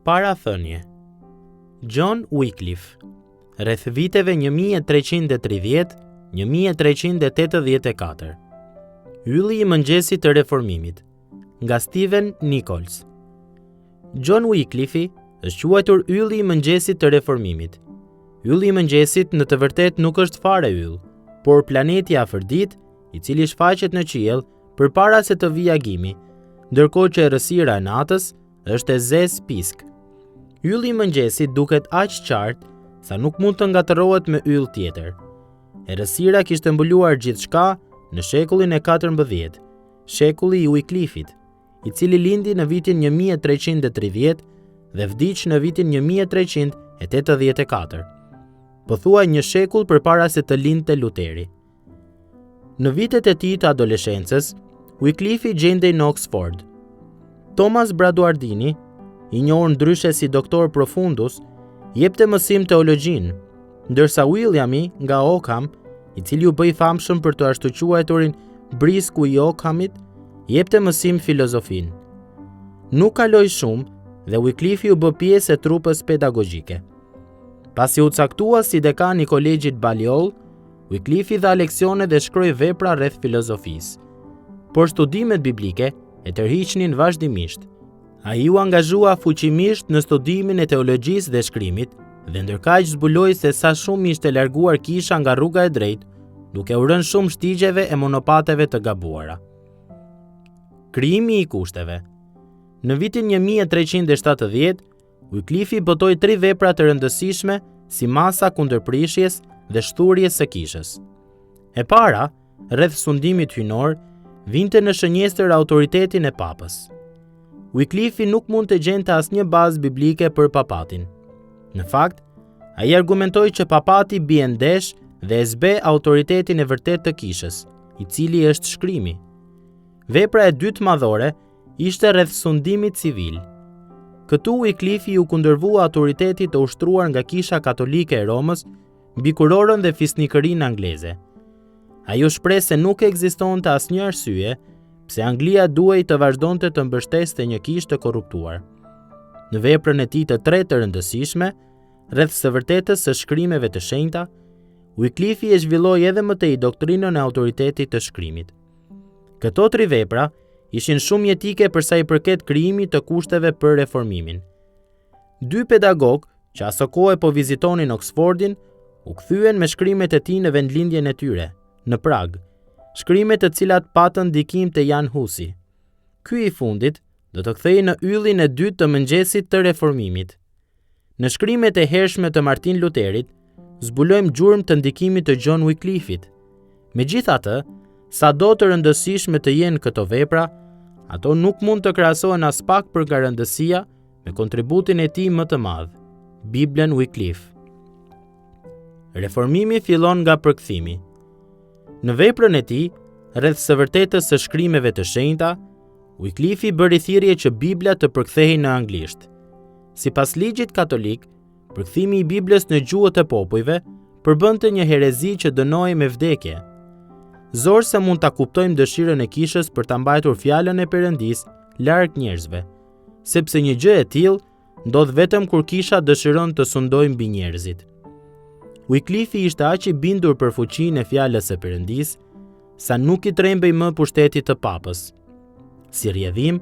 Parathënie. John Wycliffe, rreth viteve 1330-1384. Ylli i mëngjesit të reformimit, nga Stephen Nichols. John Wycliffe është quajtur ylli i mëngjesit të reformimit. Ylli i mëngjesit në të vërtet nuk është fare yll, por planeti afërdit, i cili shfaqet në qiell përpara se të vijë agimi, ndërkohë që errësira e natës është e zezë pisk. Ylli i mëngjesit duket aq qartë sa nuk mund të ngatërohet me yll tjetër. Errësira kishte mbuluar gjithçka në shekullin e 14, shekulli i Wycliffit, i cili lindi në vitin 1330 dhe vdiq në vitin 1384, pothuaj një shekull përpara se të lindte Luteri. Në vitet e tij të adoleshencës, Wycliffe gjendej në Oxford. Thomas Braduardini, i njohur ndryshe si Doktor Profundus, jepte mësim teologjin, ndërsa Williami nga Ockham, i cili u bë i famshëm për të ashtu quajturin Brisku i Ockhamit, jepte mësim filozofin. Nuk kaloi shumë dhe Wycliffe u bë pjesë e trupës pedagogjike. Pasi u caktua si dekan i kolegjit Balliol, Wycliffe dha leksione dhe shkroi vepra rreth filozofisë. Por studimet biblike e tërhiqnin vazhdimisht. Ai u angazhua fuqimisht në studimin e teologjisë dhe shkrimit, dhe ndërkaq zbuloi se sa shumë ishte larguar kisha nga rruga e drejtë, duke u rënë shumë shtigjeve e monopateve të gabuara. Krijimi i kushteve. Në vitin 1370, Wycliffe botoi 3 vepra të rëndësishme si masa kundër prishjes dhe shturjes së kishës. E para, rreth sundimit hynor, vinte në shënjestër autoritetin e papës. Wycliffe nuk mund të gjente asnjë bazë biblike për papatin. Në fakt, ai argumentoi që papati bie ndesh dhe e zbe autoritetin e vërtet të kishës, i cili është shkrimi. Vepra e dytë madhore ishte rreth sundimit civil. Këtu Wycliffe u kundërvua autoritetit të ushtruar nga kisha katolike e Romës mbi kurorën dhe fisnikërinë angleze. Ai u shpreh se nuk ekzistonte asnjë arsye pse Anglia duhej të vazhdonte të mbështeste një kishë të korruptuar. Në veprën e tij të tretë të rëndësishme, rreth së vërtetës së shkrimeve të shenjta, Wycliffe e zhvilloi edhe më tej doktrinën e autoritetit të shkrimit. Këto 3 vepra ishin shumë jetike për sa i përket krijimit të kushteve për reformimin. 2 pedagog që aso kohë po vizitonin Oxfordin, u kthyen me shkrimet e tij në vendlindjen e tyre, në Prag, shkrimet të cilat patën ndikim te Jan Husi. Ky i fundit do të kthehej në yllin e dytë të mëngjesit të reformimit. Në shkrimet e hershme të Martin Luterit, zbulojmë gjurmë të ndikimit të John Wycliffit. Megjithatë, sado të rëndësishme të jenë këto vepra, ato nuk mund të krahasohen as pak për nga rëndësia me kontributin e tij më të madh, Biblen Wycliffe. Reformimi fillon nga përkthimi. Në veprën e tij, rreth së vërtetës së shkrimeve të shenjta, Wycliffe bëri thirrje që Bibla të përkthehej në anglisht. Sipas ligjit katolik, përkthimi i Biblës në gjuhët e popujve përbënte një herezi që dënohej me vdekje. Zorse mund ta kuptojmë dëshirën e kishës për ta mbajtur fjalën e Perëndisë larg njerëzve, sepse një gjë e tillë ndodh vetëm kur kisha dëshiron të sundojë mbi njerëzit. Wycliffe ishte aq i bindur për fuqinë e fjalës së Perëndisë sa nuk i trembej më pushtetit të papës. Si rrjedhim,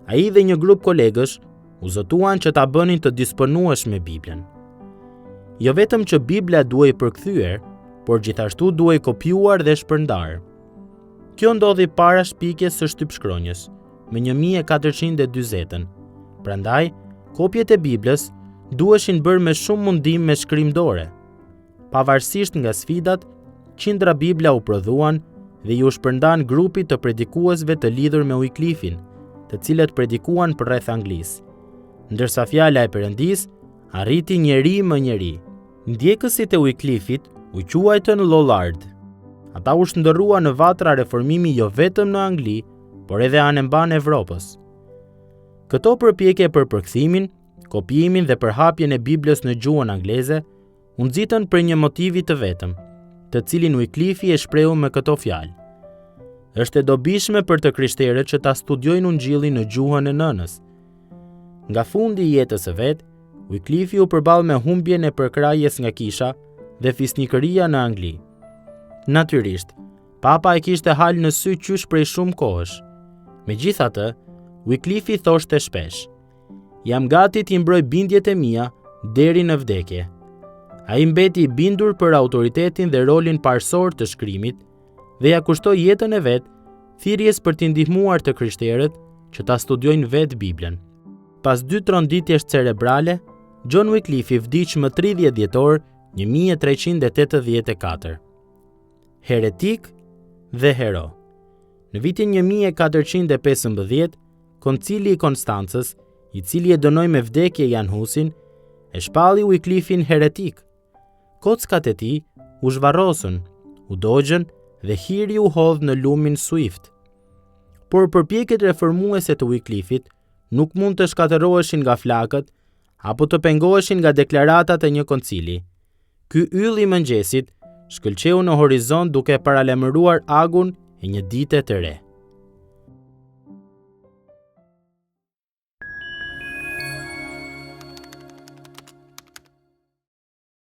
ai dhe një grup kolegësh u zotuan që ta bënin të disponuesh me Biblën. Jo vetëm që Bibla duhej përkthyer, por gjithashtu duhej kopjuar dhe shpërndar. Kjo ndodhi para shpikjes së shtypshkronjës, me 1440-ën. Prandaj, kopjet e Biblës duheshin bërë me shumë mundim me shkrim dore. Pavarësisht nga sfidat, qindra Bibla u prodhuan dhe ju shpërndan grupit të predikuesve të lidhur me Wycliffin, të cilët predikuan për rreth Anglisë, ndërsa fjala e Perëndisë arriti njeri më njeri. Ndjekësit e Wycliffit u quajtën Lollard. Ata u shndërrua në vatra reformimi jo vetëm në Angli, por edhe anë Evropës. Këto përpjekje për përkthimin, kopjimin dhe përhapjen e Biblës në gjuhën angleze u nxitën për një motivi të vetëm, të cilin Wycliffe e shprehu me këto fjalë. Është e dobishme për të krishterët që ta studiojnë Ungjillin në gjuhën e nënës. Nga fundi i jetës së vet, Wycliffe u përball me humbjen e përkrahjes nga kisha dhe fisnikëria në Angli. Natyrisht, Papa e kishte hal në sy qysh prej shumë kohësh. Megjithatë, Wycliffe thoshte shpesh: "Jam gati t'i mbroj bindjet e mia deri në vdekje." Ai mbeti i bindur për autoritetin dhe rolin parsor të shkrimit dhe ja kushtoi jetën e vet thirrjes për t'i ndihmuar të krishterët që ta studiojnë vetë Biblën. Pas 2 tronditjesh cerebrale, John Wycliffe vdiq më 30 dhjetor 1384. Heretik dhe hero. Në vitin 1415, Koncili i Konstancës, i cili e dënoi me vdekje Jan Husin, e shpalli Wycliffin heretik. Kockat e tij u zhvarrosën, u dogjën dhe hiri u hodh në lumin Swift. Por përpjekjet reformuese të Wycliffit nuk mund të shkatërroheshin nga flakët apo të pengoheshin nga deklaratat e një koncili. Ky yll i mëngjesit shkëlqeu në horizont duke paralemëruar agun e një dite të re.